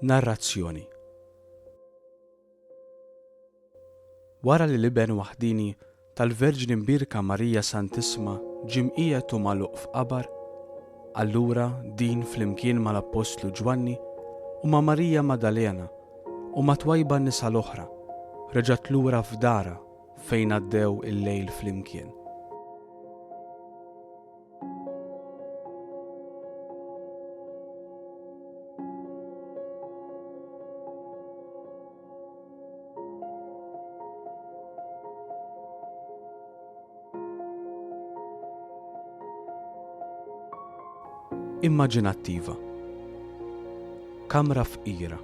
Narrazzjoni. Wara li liben waħdini tal-Verġni Mbirka Marija Santisma ġimqiegħed u magħluq f'qabar, allura din flimkien mal-Apostlu Ġwanni u ma' Marija Maddalena u ma' twajba n-nisa l-oħra reġgħet lura f'dara fejn għaddew il-lejl flimkien. Immaġinattiva. Kamra fqira.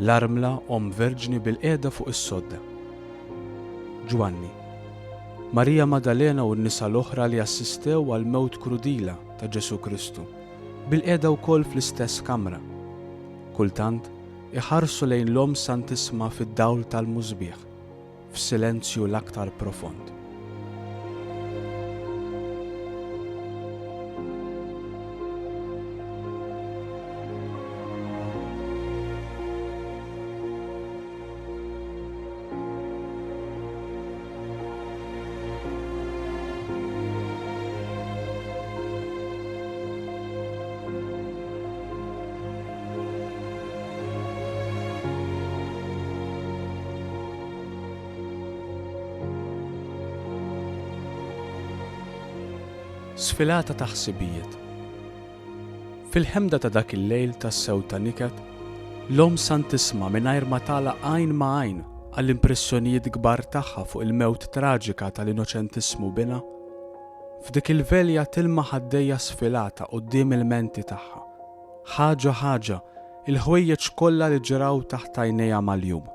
L-armla Verġni bil-qiegħda fuq is-sodda. Ġwanni. Marija Maddalena u n-nisa l-oħra li assistew għal mewt krudila ta' Ġesu Kristu bil-qiegħda wkoll fl-istess kamra. Kultant iħarsu lejn l-Om Santisma fid-dawl tal-mużbieħ, f'silenzju l-aktar profond. Sfilata ta' ħsibijiet. Fil-ħemda ta' dak il-lejl tas-sew ta' niket, l-Om Santisma mingħajr ma tagħlaq għajn ma' għajn għall-impressjonijiet kbar tagħha fuq il-mewt traġika tal-Innoċentismu bina, f'dik il-velja tilma' ħaddejja sfilata quddiem il-menti tagħha, ħaġa il-ħwejjeġ kollha li ġraw taħt għajnejha mal-jum.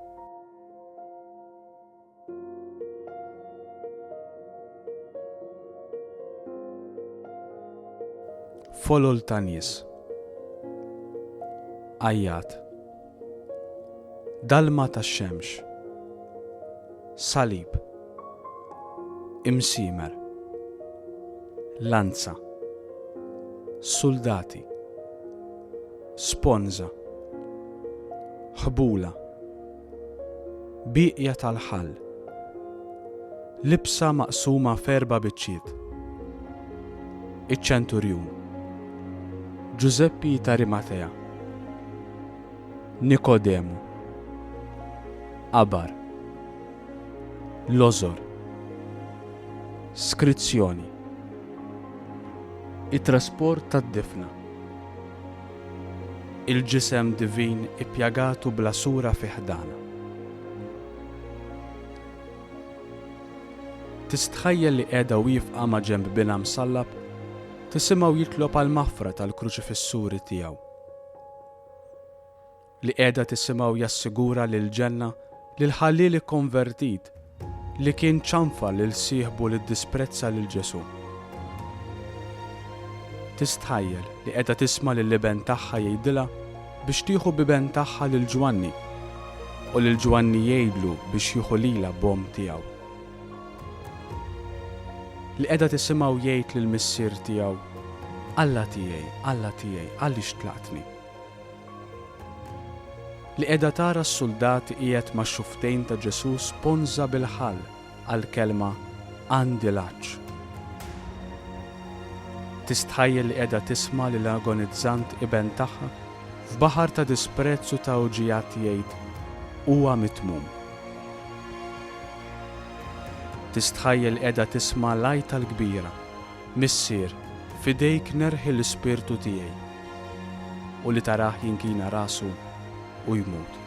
Folol ta' nies. Ajjat. Dalma ta' xemx. Salib. Imsimer. Lanza. Soldati. Sponza. Ħbula. Biqja tal-ħall. Libsa maqsuma f'erba' biċċiet. Iċ-ċenturjun. Giuseppe Tarimatea. Nikodemu. Abar. Lozor. Skrizzjoni. It-trasport tad-difna. Il-ġisem divin ippjagatu bla sura fi ħdana. Tistħajjel li qiegħda wieqfa ma' ġenb bina msallab tisimgħu jitlob għal maħfra tal-kruċifissuri tiegħu. Li qiegħda tisimgħu jassigura lil ġenna lil ħallili konvertit li kien ċanfa lil sieħbu li ddisprezza lil Ġesu. Tistħajjel li qiegħda tisma' lil liben tagħha jgħidilha biex tieħu biben tagħha lil Ġwanni u lil Ġwanni jgħidlu biex jieħu lilha b'hom tiegħu. Li qiegħda tisimgħu jgħid lill-missier tiegħu: Alla tiegħi, għaliex tlaqtni. Li qiegħda tara s-soldati qiegħed max-xuftejn ta' Ġesu sponża bil-ħall għall-kelma għandi l-għaġġ. Tistħajjel li qiegħda tisma' lil agonizzant iben tagħha f'baħar ta' disprezzu ta' uġijat jgħid huwa mitmum. Tistħajjel qiegħda tisma' l-għajta l-kbira: Missier, fidejk nerħi l-ispirtu tiegħi u li taraħ jinkina rasu u jmut.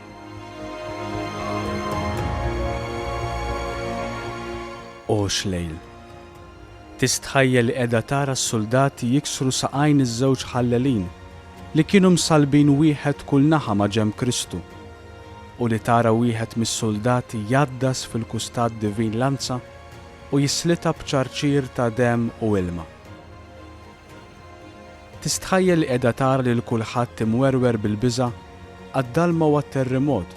O xlejl. Tistħajjel li qiegħda tara s-soldati jiksru saqajn iż-żewġ ħallelin li kienu msalbin wieħed kull naħa ma' ġenb Kristu u li tara wieħed mis-soldati jaddas fil-kustat divin lanza u jislita b'ċarċir ta' demm u ilma. Tistħajjel li qiegħda tara lil kulħadd imwerwer bil-biża' għad-dalma u għat-terremot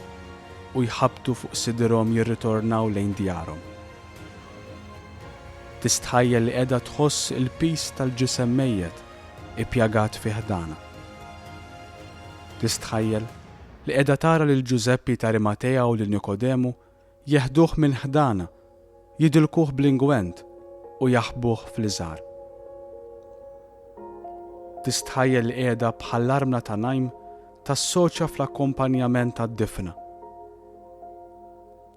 u jħabbtu fuq sidrhom jirritornaw lejn djarhom. Tistħajjel li qiegħda tħoss il-pis tal-ġisem mejjed ippjagat fi ħdana. Tistħajjel li qiegħda tara lil Giuseppi ta' Arimatea u lil Nikodemu jeħduh minn ħdana, jidilkuh bl-ingwent u jaħbuh fl-iżgħar. Tistħajjel li qiegħda bħall-armla ta' Najm tassoċja fl-akkumpanjament tad-difna.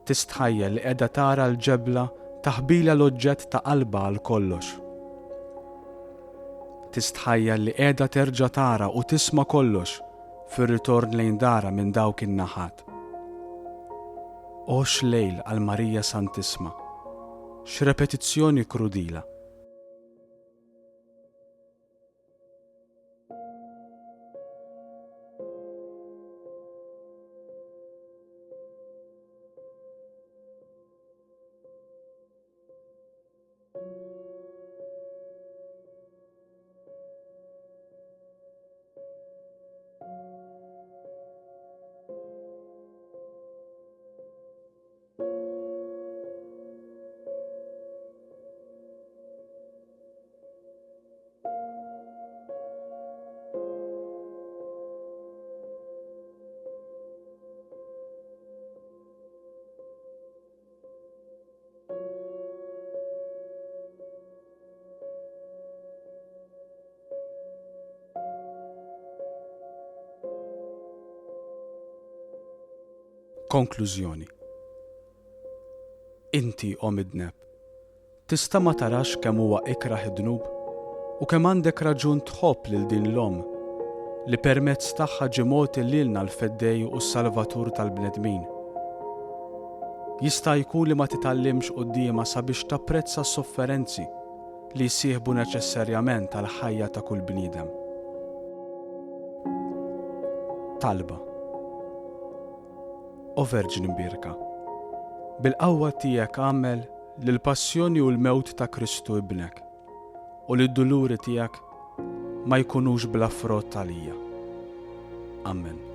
Tistħajjel li qiegħda tara l-ġebla taħbila l-oġġett ta' qalba għal kollox. Tistħajjel li qiegħda terġa' tara u tisma' kollox fir-ritorn lejn dara minn dawk in-naħat. O x'lejl għal Marija Santisma, x'repetizzjoni krudila. Konklużjoni. Inti midneb, tista' ma tarax kemm huwa ikraħ id-dnub u kemm għandek raġun tħobb lil din l-om li permezz tagħha ġimgħoti lilna l-Feddej u s-Salvatur tal-bnedmin. Jista' jkun li ma titallimx qudiema sabiex tapprezza s-sofferenzi li jsieħbu neċessarjament għall-ħajja ta' kull bniedem. Talba. O Verġin imbierka, bil-qawwa tiegħek għamel lill-passjoni u l-mewt ta' Kristu ibnek u lid-duluri tiegħek ma jkunux bla frott għalija. Amen.